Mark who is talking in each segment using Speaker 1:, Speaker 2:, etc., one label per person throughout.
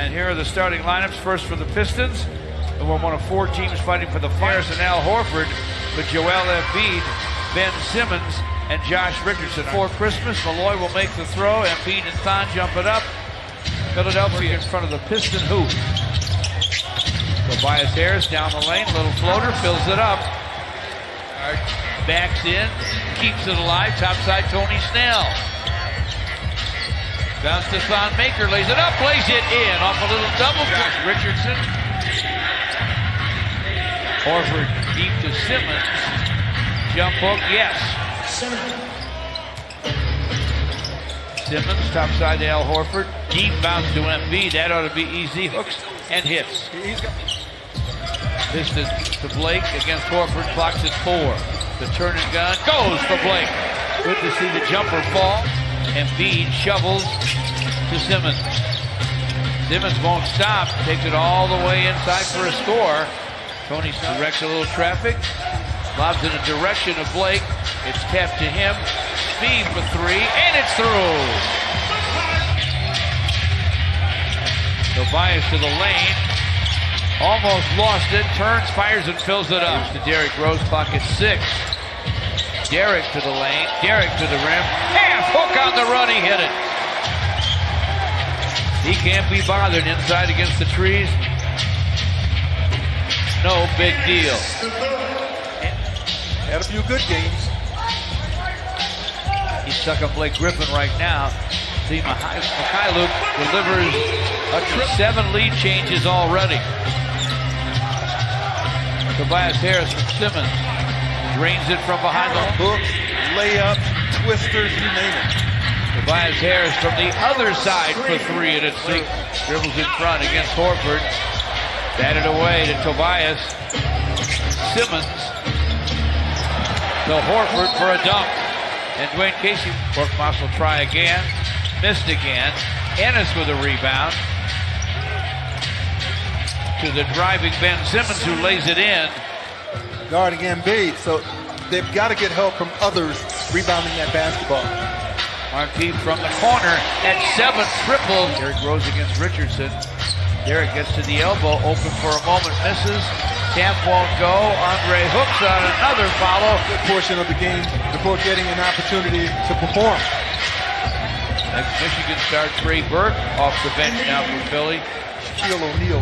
Speaker 1: And here are the starting lineups. First for the Pistons, who were one of 4 teams fighting for the Flyers, and Al Horford with Joel Embiid, Ben Simmons, and Josh Richardson. For Christmas, Malloy will make the throw. Embiid and Thon jump it up. Philadelphia in front of the Piston hoop. Tobias Harris down the lane, little floater, fills it up. Backs in, keeps it alive, topside Tony Snell. Bounce to Thon Maker, lays it up, plays it in off a little double. Josh Richardson. Horford deep to Simmons. Jump hook, yes. Simmons, topside to Al Horford. Deep bounce to Embiid, that ought to be easy. Hooks and hits. Pistons to Blake against Horford, clocks at 4. The turn and gun goes for Blake. Good to see the jumper fall. Embiid shovels to Simmons. Simmons won't stop, takes it all the way inside for a score. Tony directs a little traffic, lobs in the direction of Blake. It's tapped to him. Speed for 3, and it's through. Tobias to the lane. Almost lost it, turns, fires, and fills it up. To Derrick Rose, clock at 6. Derrick to the lane, Derrick to the rim. Half hook on the run, he hit it. He can't be bothered inside against the trees. No big deal.
Speaker 2: Had a few good games.
Speaker 1: He's stuck on Blake Griffin right now. See, Mikhailuk delivers a trip. 7 lead changes already. Tobias Harris from Simmons. Drains it from behind the
Speaker 2: hooks, layups, twisters, you name it.
Speaker 1: Tobias Harris from the other side for 3, and it's dribbles in front against Horford. Batted away to Tobias. Simmons to Horford for a dunk. And Dwayne Casey, Korkmaz will try again. Missed again. Ennis with a rebound. To the driving Ben Simmons, who lays it in.
Speaker 2: Guarding Embiid, so they've got to get help from others rebounding that basketball.
Speaker 1: Markieff from the corner at 7, triple. Derrick Rose against Richardson. Derrick gets to the elbow, open for a moment, misses. Tap won't go. Andre hooks on another follow.
Speaker 2: Good portion of the game before getting an opportunity to perform.
Speaker 1: Next Michigan star Trey Burke off the bench now for Philly.
Speaker 2: Shaquille O'Neal,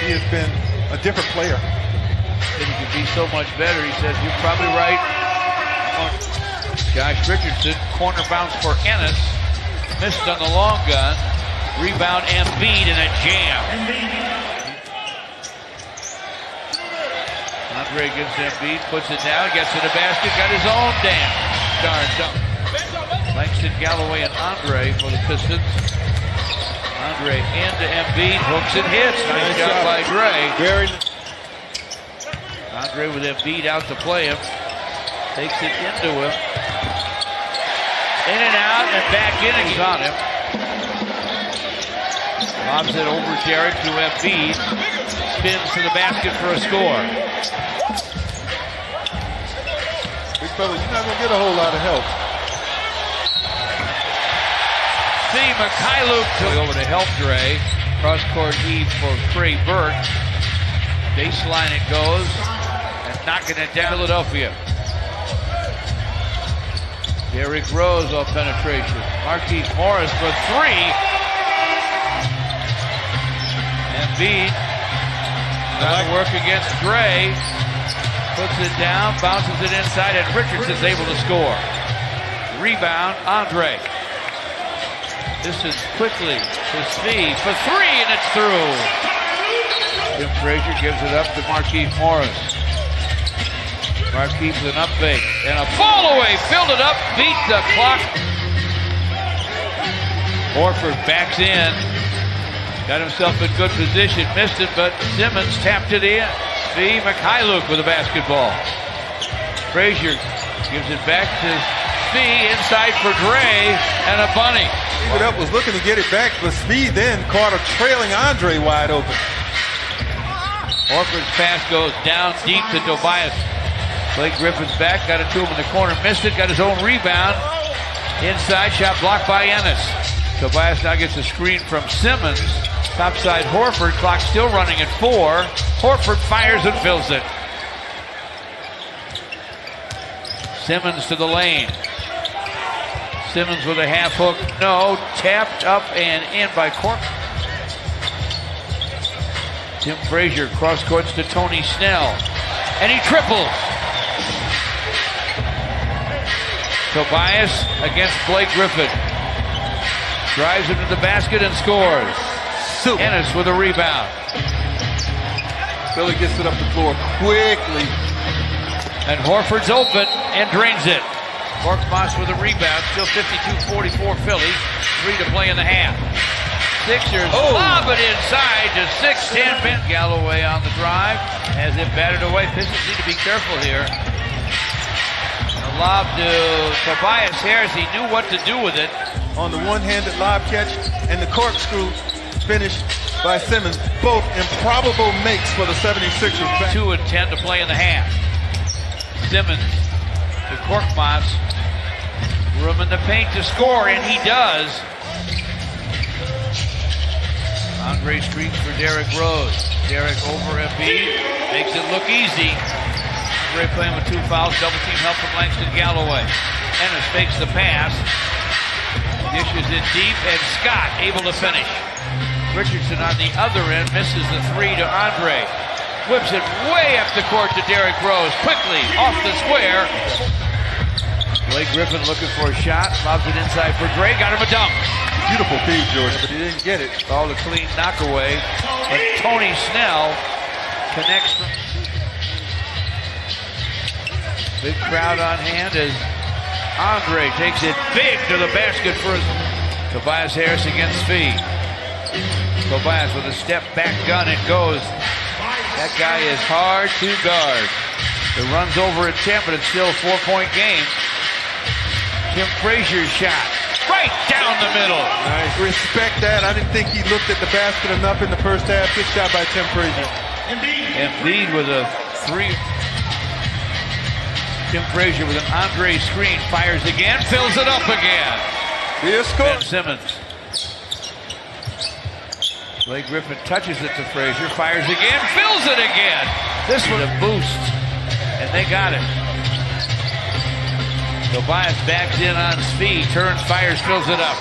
Speaker 2: he has been a different player.
Speaker 1: He could be so much better. He says, you're probably right. Josh Richardson, corner bounce for Ennis. Missed on the long gun. Rebound Embiid and a jam. Andre gives Embiid, puts it down, gets to the basket, got his own darn dunk. Langston Galloway and Andre for the Pistons. Andre into Embiid, hooks and hits. Nice job by Dre.
Speaker 2: Very.
Speaker 1: Andre with Embiid out to play him. Takes it into him. In and out and back in, and he's on him. Lobs it over Derrick to Embiid. Spins to the basket for a score.
Speaker 2: Big fella, you're not going to get a whole lot of help.
Speaker 1: See Mikhailuk over to help Dre. Cross-court heave for Trey Burke. Baseline it goes. And knocking it down Philadelphia. Derrick Rose off penetration. Markieff Morris for 3. Embiid trying to work against Dre. Puts it down, bounces it inside, and Richardson's able to score. Rebound, Andre. This is quickly to Svi for 3, and it's through. Jim Frazier gives it up to Markieff Morris. Markieff with an up fake and a fall away, filled it up, beat the clock. Horford backs in, got himself in good position, missed it, but Simmons tapped it in. Svi Mikhailuk with a basketball. Frazier gives it back to Svi, inside for Dre, and a bunny.
Speaker 2: Even up was looking to get it back, but Svi then caught a trailing Andre wide open.
Speaker 1: Horford's pass goes down deep to Tobias. Blake Griffin's back, got it to him in the corner, missed it, got his own rebound. Inside shot blocked by Ennis. Tobias now gets a screen from Simmons. Topside Horford, clock still running at 4. Horford fires and fills it. Simmons to the lane. Simmons with a half hook, no. Tapped up and in by Cork. Tim Frazier cross courts to Tony Snell. And he triples. Tobias against Blake Griffin. Drives into the basket and scores. Ennis with a rebound.
Speaker 2: Philly gets it up the floor quickly.
Speaker 1: And Horford's open and drains it. Korkmaz with a rebound. Still 52-44 Philly. 3 to play in the half. Sixers lob it inside to 6'10" Ben Galloway on the drive. Has it batted away. Pistons need to be careful here. A lob to Tobias Harris. He knew what to do with it.
Speaker 2: On the one-handed lob catch and the corkscrew finish by Simmons. Both improbable makes for the 76ers.
Speaker 1: 2 and 10 to play in the half. Simmons to Korkmaz. Room in the paint to score, and he does. Andre streaks for Derrick Rose. Derrick over Embiid. Makes it look easy. Andre playing with 2 fouls. Double team help from Langston Galloway. Ennis fakes the pass. Dishes it deep, and Scott able to finish. Richardson on the other end misses the 3 to Andre. Whips it way up the court to Derrick Rose. Quickly off the square. Blake Griffin looking for a shot. Lobs it inside for Dre. Got him a dunk.
Speaker 2: Beautiful feed, George, but he didn't get it.
Speaker 1: All the clean knockaway. But Tony Snell connects. Big crowd on hand as Andre takes it big to the basket for Tobias Harris against Fee. Tobias with a step back gun. It goes. That guy is hard to guard. It runs over at 10, but it's still a 4-point game. Tim Frazier's shot. Right down the middle.
Speaker 2: Nice. Respect that. I didn't think he looked at the basket enough in the first half. Good shot by Tim Frazier.
Speaker 1: Embiid with a 3. Tim Frazier with an Andre screen. Fires again. Fills it up again.
Speaker 2: Here's score.
Speaker 1: Ben Simmons. Blake Griffin touches it to Frazier. Fires again. Fills it again. This one a boost. And they got it. Tobias backs in on speed, turns, fires, fills it up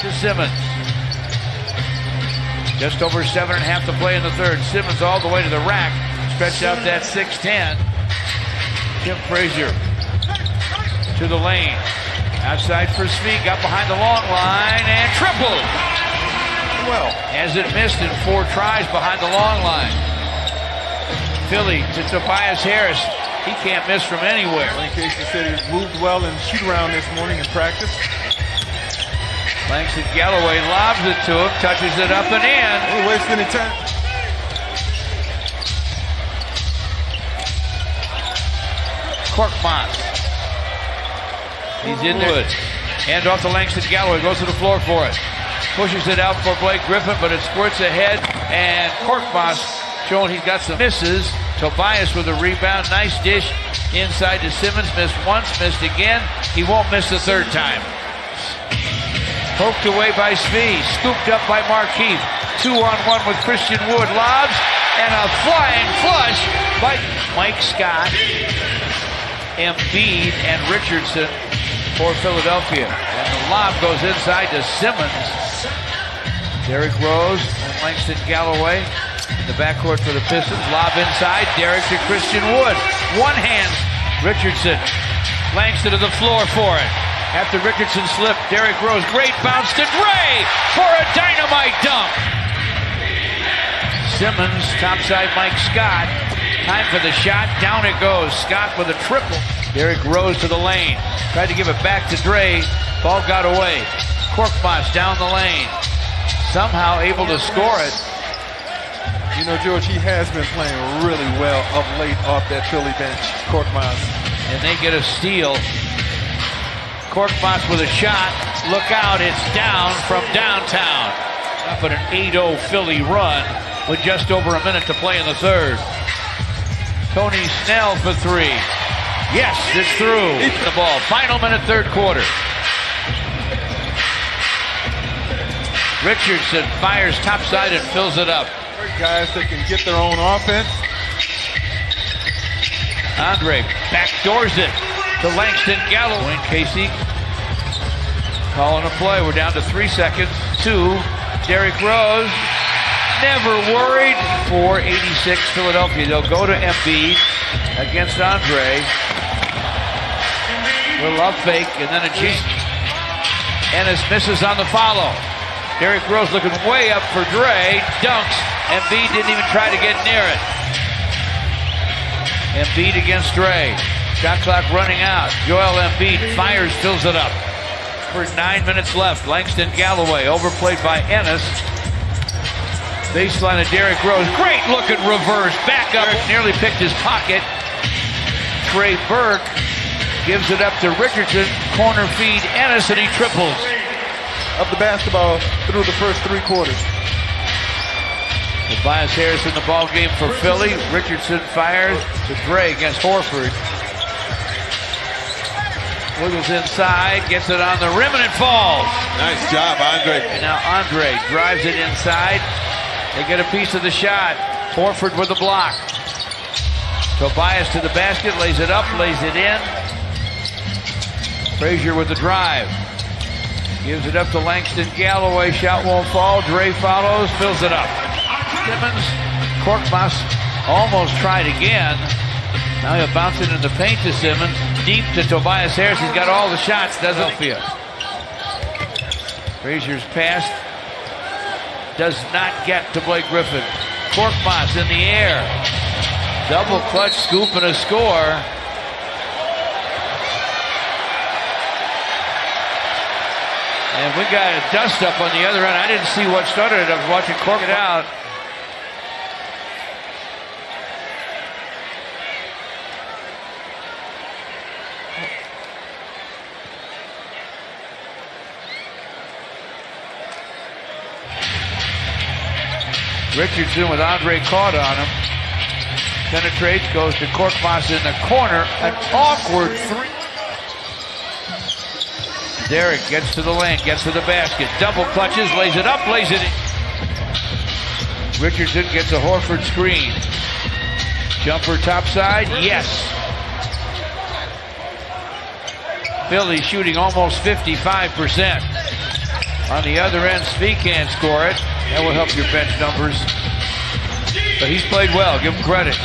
Speaker 1: to Simmons. Just over 7.5 to play in the third. Simmons all the way to the rack, stretched out that 6'10". Tim Frazier to the lane. Outside for Speed, got behind the long line and tripled.
Speaker 2: Well,
Speaker 1: as it missed in 4 tries behind the long line. Philly to Tobias Harris. He can't miss from anywhere.
Speaker 2: In case you said he moved well in shoot-around this morning in practice.
Speaker 1: Langston Galloway lobs it to him, touches it up and in.
Speaker 2: Don't waste any time.
Speaker 1: Korkmaz. He's in there. Hand off to Langston Galloway, goes to the floor for it. Pushes it out for Blake Griffin, but it squirts ahead, and Korkmaz showing he's got some misses. Tobias with a rebound, nice dish inside to Simmons, missed once, missed again. He won't miss the 3rd time. Poked away by Smee, scooped up by Markeith. 2-on-1 with Christian Wood, lobs, and a flying flush by Mike Scott, Embiid, and Richardson for Philadelphia. And the lob goes inside to Simmons. Derrick Rose and Langston Galloway. In the backcourt for the Pistons. Lob inside. Derrick to Christian Wood. One hand. Richardson. Langston to the floor for it. After Richardson slipped, Derrick Rose. Great bounce to Dre for a dynamite dunk. Simmons. Topside Mike Scott. Time for the shot. Down it goes. Scott with a triple. Derrick Rose to the lane. Tried to give it back to Dre. Ball got away. Korkmaz down the lane. Somehow able to score it.
Speaker 2: You know, George, he has been playing really well of late off that Philly bench, Korkmaz.
Speaker 1: And they get a steal. Korkmaz with a shot. Look out, it's down from downtown. Up at an 8-0 Philly run with just over a minute to play in the third. Tony Snell for 3. Yes, it's through. The ball. Final minute, third quarter. Richardson fires topside and fills it up.
Speaker 2: Guys that can get their own offense.
Speaker 1: Andre backdoors it to Langston Galloway. Wayne Casey calling a play. We're down to 3 seconds. 2. Derrick Rose. Never worried. 4:86 Philadelphia. They'll go to Embiid against Andre. Little up fake and then a change. Ennis misses on the follow. Derrick Rose looking way up for Dre. Dunks. Embiid didn't even try to get near it. Embiid against Dre. Shot clock running out. Joel Embiid fires, fills it up. For 9 minutes left. Langston Galloway overplayed by Ennis. Baseline of Derrick Rose. Great looking reverse. Back up. Nearly picked his pocket. Trey Burke gives it up to Richardson. Corner feed Ennis and he triples.
Speaker 2: Of the basketball through the first 3 quarters.
Speaker 1: Tobias Harris in the ball game for Philly. Richardson fires to Dre against Horford. Wiggles inside, gets it on the rim, and it falls.
Speaker 2: Nice job, Andre.
Speaker 1: And now Andre drives it inside. They get a piece of the shot. Horford with the block. Tobias to the basket, lays it up, lays it in. Frazier with the drive. Gives it up to Langston Galloway. Shot won't fall. Dre follows, fills it up. Simmons, Korkmaz almost tried again. Now he'll bounce it in the paint to Simmons. Deep to Tobias Harris. He's got all the shots. Doesn't feel. Frazier's pass does not get to Blake Griffin. Korkmaz in the air. Double clutch scoop and a score. And we got a dust up on the other end. I didn't see what started it. I was watching Cork it out. Richardson with Andre caught on him. Penetrates, goes to Korkmaz in the corner. An awkward 3. Derrick gets to the lane, gets to the basket. Double clutches, lays it up, lays it in. Richardson gets a Horford screen. Jumper topside, yes. Philly shooting almost 55%. On the other end, Svi can't score it. That will help your bench numbers. But he's played well, give him credit.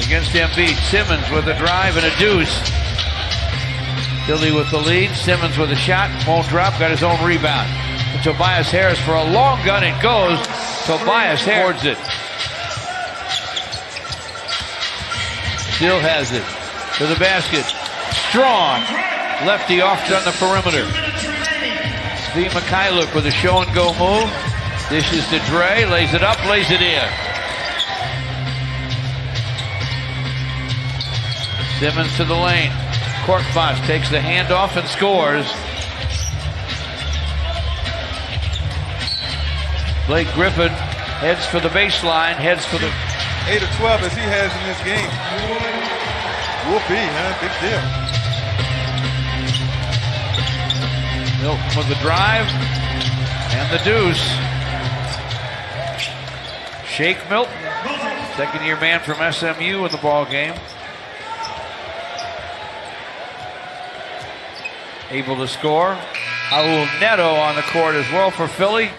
Speaker 1: Against Embiid, Simmons with a drive and a deuce. Philly with the lead, Simmons with a shot, won't drop, got his own rebound. And Tobias Harris for a long gun, it goes. Tobias Harris it. Still has it. To the basket. Strong. Lefty off on the perimeter. Svi Mikhailuk with a show and go move. Dishes to Dre, lays it up, lays it in. Simmons to the lane. Korkmaz takes the handoff and scores. Blake Griffin heads for the baseline, heads for the
Speaker 2: 8 of 12 as he has in this game. Whoopee, huh? Big deal.
Speaker 1: Milton with the drive and the deuce. Shake Milton, second-year man from SMU in the ball game. Able to score. Raul Neto on the court as well for Philly.